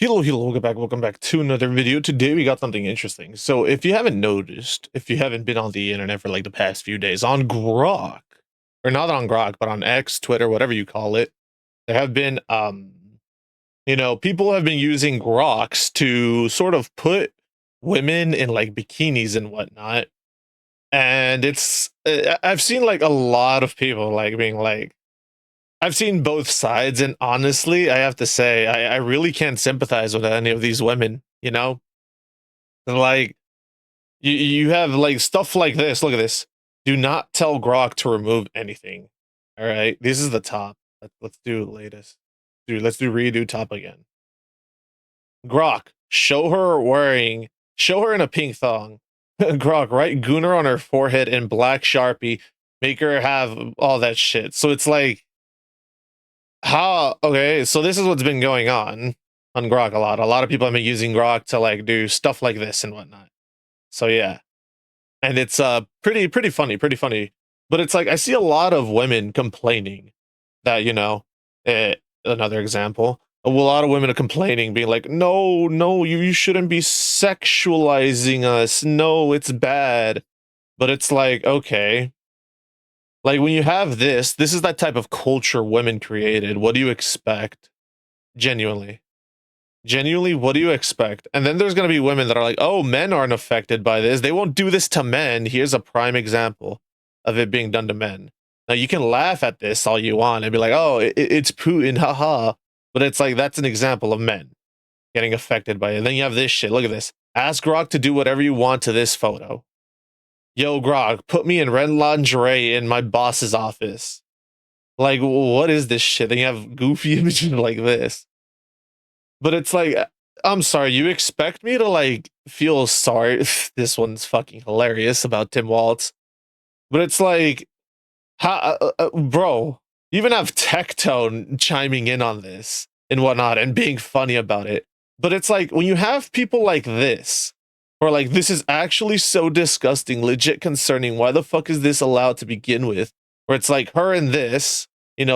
Hello, welcome back to another video. Today we got something interesting. So if you haven't noticed, if you haven't been on the internet for like the past few days, on Grok, or not on Grok, but on X, Twitter, whatever you call it, there have been people have been using Groks to sort of put women in like bikinis and whatnot. And I've seen like a lot of people like being like, I've seen both sides, and honestly, I have to say, I really can't sympathize with any of these women, you know? Like, you have like stuff like this. Look at this. Do not tell Grok to remove anything. All right. This is the top. Let's do latest. Dude, let's do redo top again. Grok, show her in a pink thong. Grok, write Gooner on her forehead in black Sharpie. Make her have all that shit. So it's like, okay, so this is what's been going on Grok a lot. A lot of people have been using Grok to like do stuff like this and whatnot. So yeah. And it's pretty funny, pretty funny. But it's like I see a lot of women complaining that, another example. A lot of women are complaining, being like, no, you shouldn't be sexualizing us. No, it's bad. But it's like, okay. Like when you have this is that type of culture women created. What do you expect? Genuinely. Genuinely, what do you expect? And then there's going to be women that are like, oh, men aren't affected by this. They won't do this to men. Here's a prime example of it being done to men. Now, you can laugh at this all you want and be like, oh, it's Putin, haha. But it's like, that's an example of men getting affected by it. And then you have this shit. Look at this. Ask Grok to do whatever you want to this photo. Yo, Grok, put me in red lingerie in my boss's office. Like, what is this shit? Then you have goofy images like this. But it's like, I'm sorry, you expect me to like feel sorry? This one's fucking hilarious about Tim Waltz. But it's like, bro, you even have Tectone chiming in on this and whatnot and being funny about it. But it's like, when you have people like this, or like, this is actually so disgusting, legit concerning, why the fuck is this allowed to begin with? Where it's like her and this,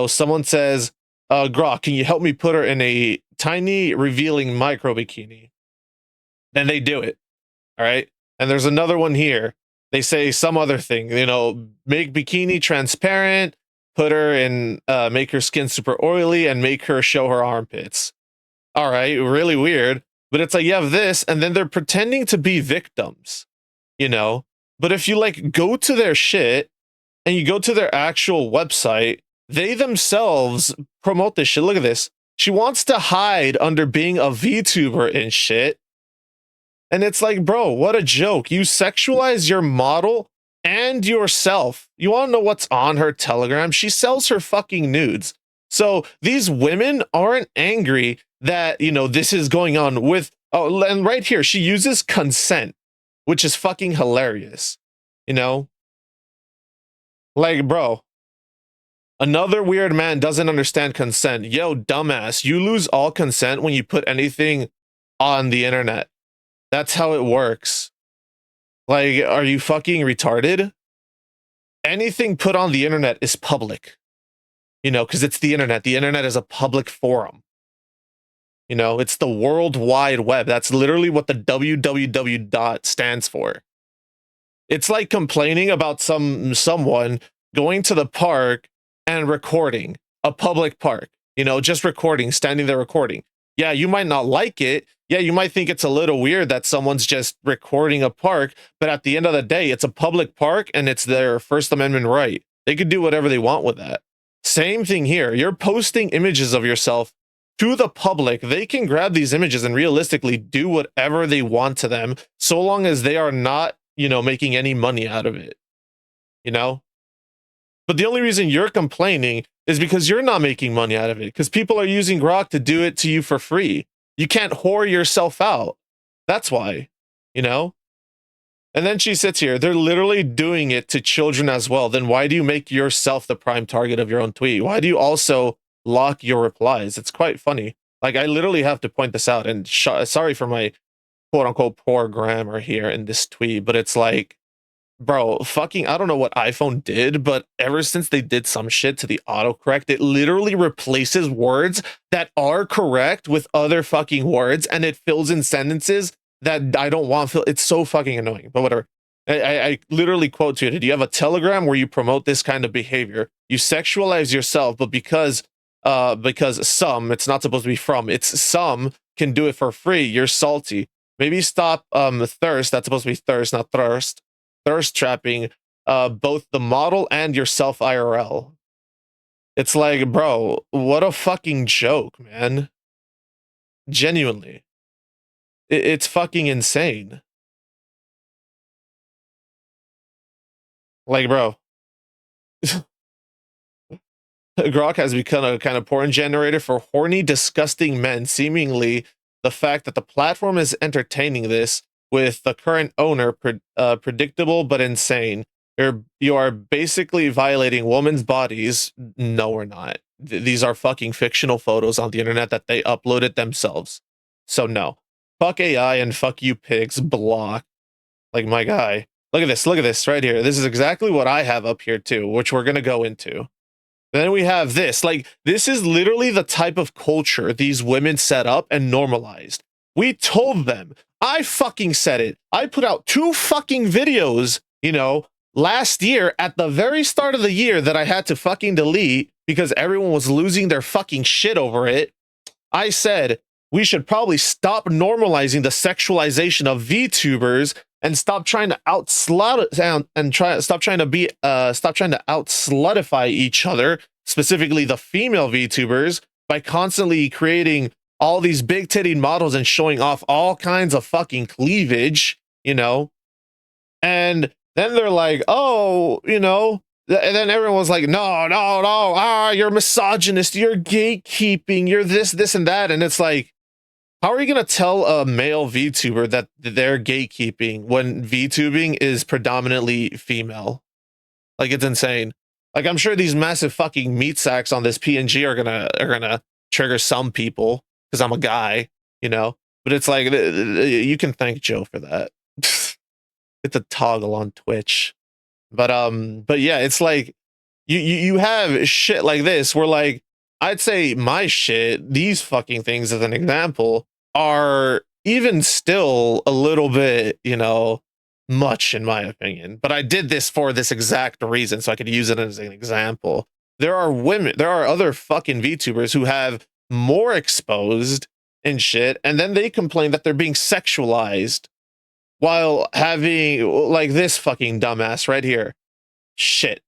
someone says, Grok, can you help me put her in a tiny revealing micro bikini? Then they do it. All right. And there's another one here. They say some other thing, make bikini transparent, put her in, make her skin super oily, and make her show her armpits. All right. Really weird. But it's like, you have this, and then they're pretending to be victims, But if you like go to their shit and you go to their actual website, they themselves promote this shit. Look at this. She wants to hide under being a VTuber and shit. And it's like, bro, what a joke. You sexualize your model and yourself. You want to know what's on her Telegram? She sells her fucking nudes. So these women aren't angry that, this is going on with, oh, and right here, she uses consent, which is fucking hilarious. Like, bro, another weird man doesn't understand consent. Yo, dumbass, you lose all consent when you put anything on the internet. That's how it works. Like, are you fucking retarded? Anything put on the internet is public. Because it's the internet. The internet is a public forum. It's the World Wide Web. That's literally what the www dot stands for. It's like complaining about someone going to the park and recording a public park, just recording, standing there recording. Yeah, you might not like it. Yeah, you might think it's a little weird that someone's just recording a park, but at the end of the day, it's a public park and it's their First Amendment right. They could do whatever they want with that. Same thing here. You're posting images of yourself to the public. They can grab these images and realistically do whatever they want to them, so long as they are not, making any money out of it. But the only reason you're complaining is because you're not making money out of it, because people are using Grok to do it to you for free. You can't whore yourself out. That's why, And then she sits here. They're literally doing it to children as well. Then why do you make yourself the prime target of your own tweet? Why do you also lock your replies? It's quite funny. Like, I literally have to point this out, and sorry for my quote unquote poor grammar here in this tweet, but it's like, Bro, fucking, I don't know what iPhone did, but ever since they did some shit to the autocorrect, it literally replaces words that are correct with other fucking words, and it fills in sentences that I don't want. It's so fucking annoying, but whatever. I literally quote tweeted, you have a Telegram where you promote this kind of behavior. You sexualize yourself, but because some, it's not supposed to be from, it's some can do it for free. You're salty. Maybe stop thirst. That's supposed to be thirst, not thirst. Thirst trapping both the model and yourself IRL. It's like, bro, what a fucking joke, man. Genuinely. It's fucking insane. Like, bro, Grok has become a kind of porn generator for horny, disgusting men. Seemingly, the fact that the platform is entertaining this with the current owner predictable but insane. You are basically violating women's bodies. No, we're not. These are fucking fictional photos on the internet that they uploaded themselves. So no. Fuck AI and fuck you pigs. Block. Like, my guy. Look at this. Look at this right here. This is exactly what I have up here too, which we're gonna go into. Then we have this. Like, this is literally the type of culture these women set up and normalized. We told them. I fucking said it. I put out 2 fucking videos, last year at the very start of the year that I had to fucking delete because everyone was losing their fucking shit over it. I said we should probably stop normalizing the sexualization of VTubers and stop trying to stop trying to out slutify each other, specifically the female VTubers, by constantly creating all these big titted models and showing off all kinds of fucking cleavage, and then they're like, oh, and then everyone was like, no, you're misogynist, you're gatekeeping, you're this, and that. And it's like, how are you going to tell a male VTuber that they're gatekeeping when VTubing is predominantly female? Like, it's insane. Like, I'm sure these massive fucking meat sacks on this PNG are gonna trigger some people because I'm a guy, but it's like, you can thank Joe for that. It's a toggle on Twitch. But yeah, it's like you have shit like this where, like, I'd say my shit, these fucking things as an example, are even still a little bit, much in my opinion. But I did this for this exact reason, so I could use it as an example. There are other fucking VTubers who have more exposed and shit, and then they complain that they're being sexualized while having, like, this fucking dumbass right here. Shit.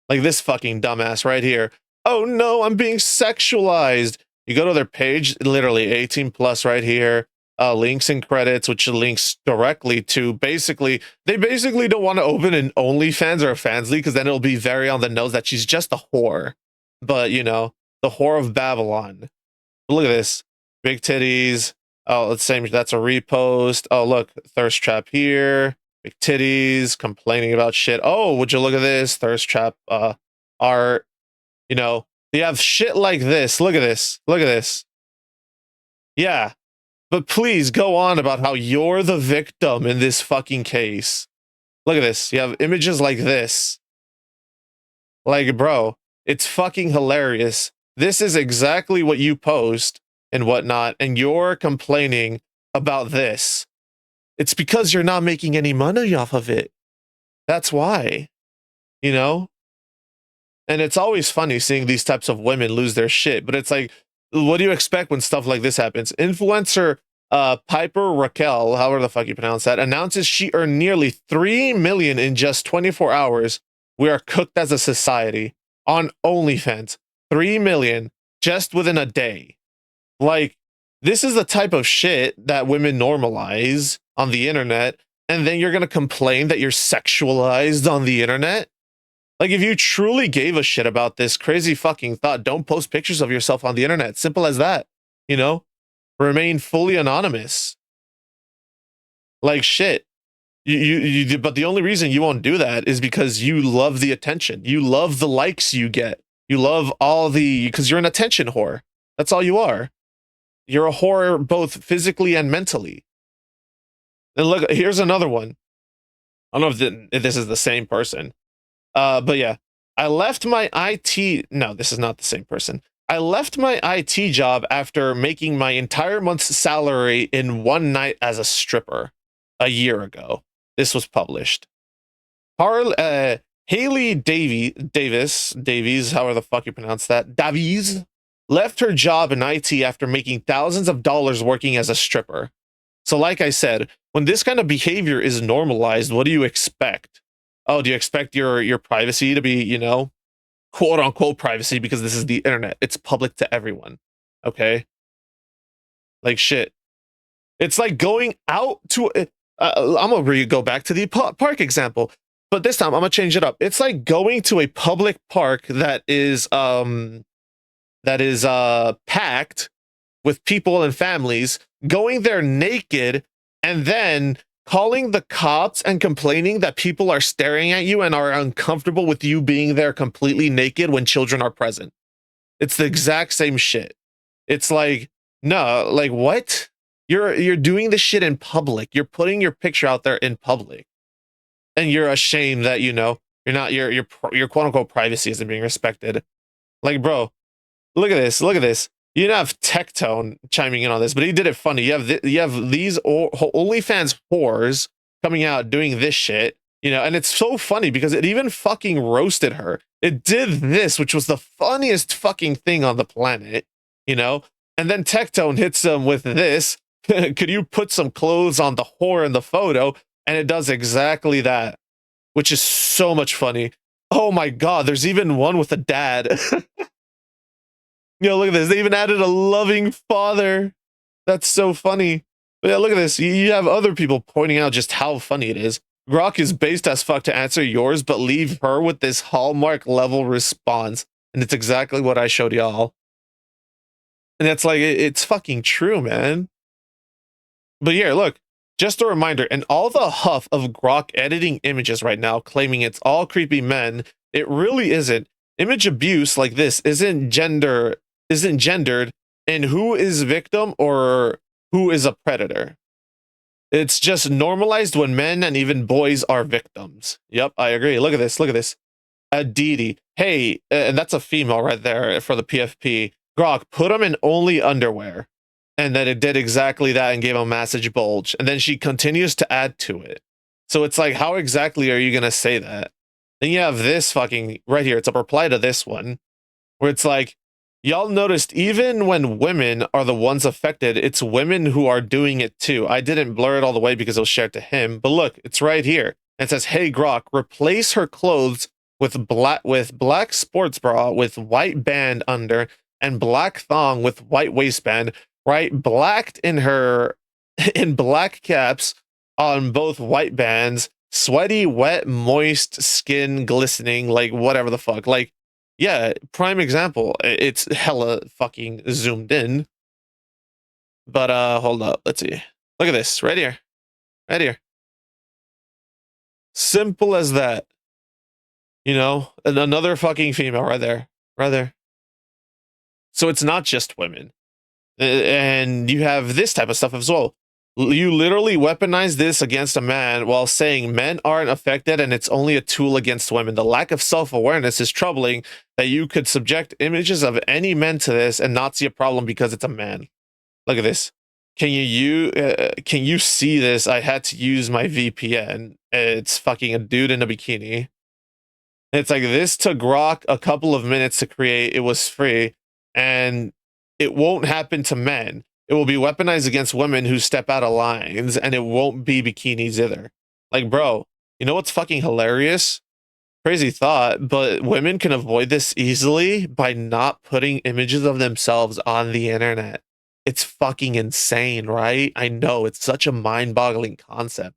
Like this fucking dumbass right here. Oh no, I'm being sexualized. You go to their page, literally 18 plus right here. Links and credits, which links directly to they basically don't want to open an OnlyFans or a Fansly because then it'll be very on the nose that she's just a whore. But, the whore of Babylon. Look at this. Big titties. Oh, let's say that's a repost. Oh, look, thirst trap here. Big titties, complaining about shit. Oh, would you look at this? Thirst trap art. They have shit like this. Look at this. Look at this. Yeah. But please go on about how you're the victim in this fucking case. Look at this. You have images like this. Like, bro, it's fucking hilarious. This is exactly what you post and whatnot, and you're complaining about this. It's because you're not making any money off of it. That's why. And it's always funny seeing these types of women lose their shit, but it's like, what do you expect when stuff like this happens? Influencer Piper Raquel, however the fuck you pronounce that, announces she earned nearly 3 million in just 24 hours. We are cooked as a society on OnlyFans. 3 million just within a day. Like, this is the type of shit that women normalize on the internet, and then you're gonna complain that you're sexualized on the internet? Like, if you truly gave a shit about this crazy fucking thought, don't post pictures of yourself on the internet. Simple as that. Remain fully anonymous. Like, shit. But the only reason you won't do that is because you love the attention. You love the likes you get. You love because you're an attention whore. That's all you are. You're a whore both physically and mentally. And look, here's another one. I don't know if this is the same person. But yeah, I left my IT. No, this is not the same person. I left my IT job after making my entire month's salary in one night as a stripper a year ago. This was published. Haley Davies, however the fuck you pronounce that, Davies, left her job in IT after making thousands of dollars working as a stripper. So, like I said, when this kind of behavior is normalized, what do you expect? Oh, do you expect your privacy to be, you know, quote unquote privacy, because this is the internet. It's public to everyone. Okay? Like shit. It's like going out to I'm gonna go back to the park example, but this time I'm gonna change it up. It's like going to a public park that is packed with people and families, going there naked, and then calling the cops and complaining that people are staring at you and are uncomfortable with you being there completely naked when children are present. It's the exact same shit. It's like, no, like what? You're doing this shit in public. You're putting your picture out there in public, and you're ashamed that, you know, you're not your quote unquote privacy isn't being respected. Like, bro, look at this. Look at this. You didn't have Tectone chiming in on this, but he did it funny. You have these OnlyFans whores coming out doing this shit, you know, and it's so funny because it even fucking roasted her. It did this, which was the funniest fucking thing on the planet, you know, and then Tectone hits them with this. Could you put some clothes on the whore in the photo? And it does exactly that, which is so much funny. Oh my god, there's even one with a dad. You know, look at this. They even added a loving father. That's so funny. But yeah, look at this. You have other people pointing out just how funny it is. Grok is based as fuck to answer yours, but leave her with this Hallmark level response. And it's exactly what I showed y'all. And it's like, it's fucking true, man. But yeah, look, just a reminder, and all the huff of Grok editing images right now, claiming it's all creepy men, it really isn't. Image abuse like this isn't gendered in who is victim or who is a predator. It's just normalized when men and even boys are victims. Yep, I agree. Look at this. Look at this. Aditi. Hey, and that's a female right there for the PFP. Grok, put them in only underwear. And then it did exactly that and gave him a massive bulge. And then she continues to add to it. So it's like, how exactly are you going to say that? Then you have this fucking right here. It's a reply to this one where it's like, y'all noticed even when women are the ones affected, it's women who are doing it too. I didn't blur it all the way because it was shared to him, but look, it's right here. It says, hey, Grok, replace her clothes with black sports bra with white band under and black thong with white waistband, right? Blacked in her, in black caps on both white bands, sweaty, wet, moist skin glistening, like whatever the fuck. Like, yeah, prime example. It's hella fucking zoomed in. But hold up, let's see. Look at this, right here. Right here. Simple as that. You know, and another fucking female right there. Right there. So it's not just women. And you have this type of stuff as well. You literally weaponize this against a man while saying men aren't affected and it's only a tool against women. The lack of self-awareness is troubling that you could subject images of any men to this and not see a problem because it's a man. Look at this. Can you see this? I had to use my VPN. It's fucking a dude in a bikini. It's like, this took Grok a couple of minutes to create. It was free, and it won't happen to men. It will be weaponized against women who step out of lines, and it won't be bikinis either. Like, bro, you know what's fucking hilarious? Crazy thought, but women can avoid this easily by not putting images of themselves on the internet. It's fucking insane, right? I know, it's such a mind-boggling concept.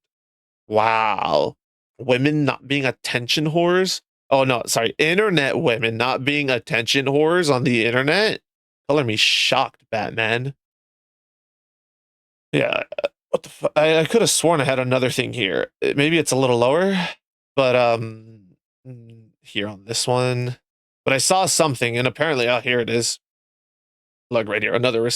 Wow. Women not being attention whores? Oh, no, sorry. Internet women not being attention whores on the internet? Color me shocked, Batman. Yeah, what the fuck? I could have sworn I had another thing here. Maybe it's a little lower, but here on this one. But I saw something, and apparently, oh, here it is. Look right here. Another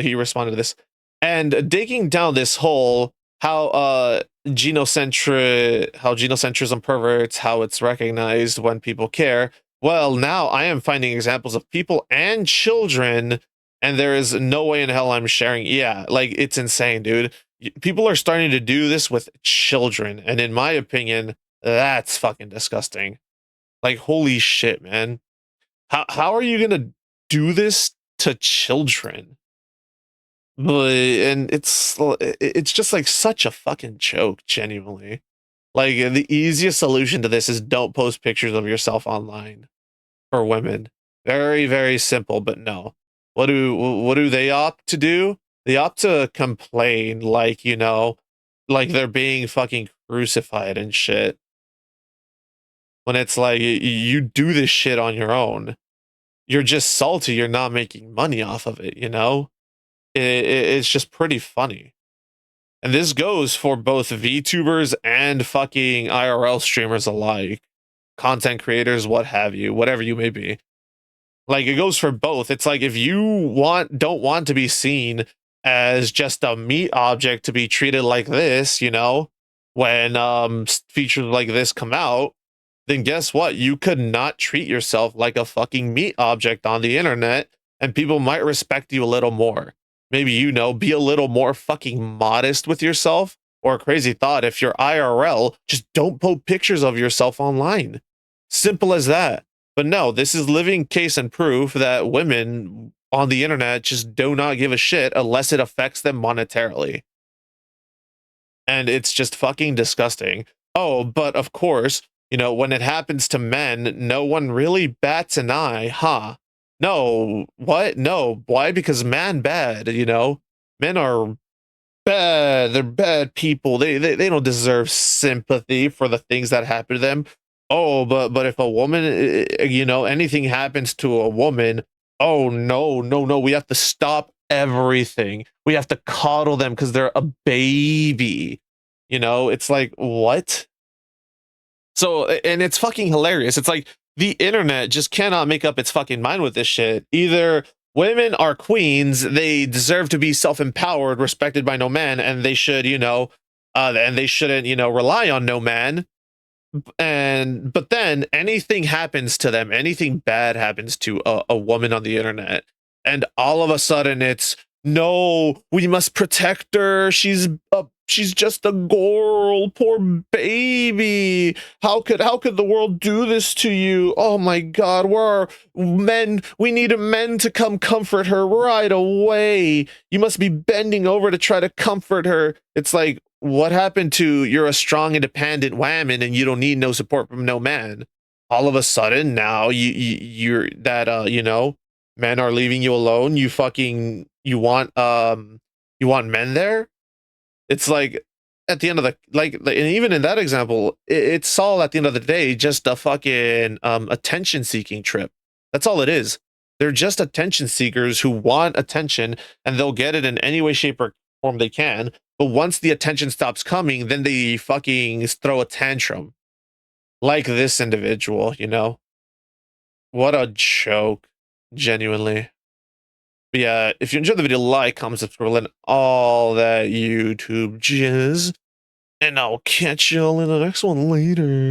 he responded to this. And digging down this hole, how genocentrism perverts, how it's recognized when people care. Well, now I am finding examples of people and children, and there is no way in hell I'm sharing. Yeah, like it's insane, dude. People are starting to do this with children, and in my opinion, that's fucking disgusting. Like, holy shit, man. How are you gonna do this to children? But and it's just like such a fucking joke, genuinely. Like the easiest solution to this is don't post pictures of yourself online for women. Very, very simple, but no. What do they opt to do? They opt to complain like, like they're being fucking crucified and shit. When it's like you do this shit on your own. You're just salty, you're not making money off of it, you know? It's just pretty funny. And this goes for both VTubers and fucking IRL streamers alike, content creators, what have you, whatever you may be. Like it goes for both. It's like if you don't want to be seen as just a meat object to be treated like this, when features like this come out, then guess what? You could not treat yourself like a fucking meat object on the internet, and people might respect you a little more. Maybe, be a little more fucking modest with yourself. Or a crazy thought, if you're IRL, just don't post pictures of yourself online. Simple as that. But no, this is living case and proof that women on the internet just do not give a shit unless it affects them monetarily. And it's just fucking disgusting. Oh, but of course, when it happens to men, no one really bats an eye, huh? No, what? No, why? Because man bad, men are bad. They're bad people. They don't deserve sympathy for the things that happen to them. Oh, but if a woman, anything happens to a woman, oh no, no, no, we have to stop everything. We have to coddle them because they're a baby. It's like, what? So, and it's fucking hilarious. It's like the internet just cannot make up its fucking mind with this shit. Either women are queens, they deserve to be self-empowered, respected by no man, and they should, and they shouldn't, rely on no man. But then anything happens to them, anything bad happens to a woman on the internet, and all of a sudden it's no, we must protect her. She's just a girl, poor baby. How could the world do this to you? Oh my God, where are men? We need men to come comfort her right away. You must be bending over to try to comfort her. It's like, what happened to you're a strong, independent woman and you don't need no support from no man? All of a sudden now you're that men are leaving you alone. You want men there. It's like at the end of and even in that example, it's all at the end of the day just a fucking attention seeking trip. That's all it is. They're just attention seekers who want attention, and they'll get it in any way, shape, or form they can. But once the attention stops coming, then they fucking throw a tantrum. Like this individual, What a joke. Genuinely. But yeah, if you enjoyed the video, like, comment, subscribe, and all that YouTube jizz. And I'll catch y'all in the next one later.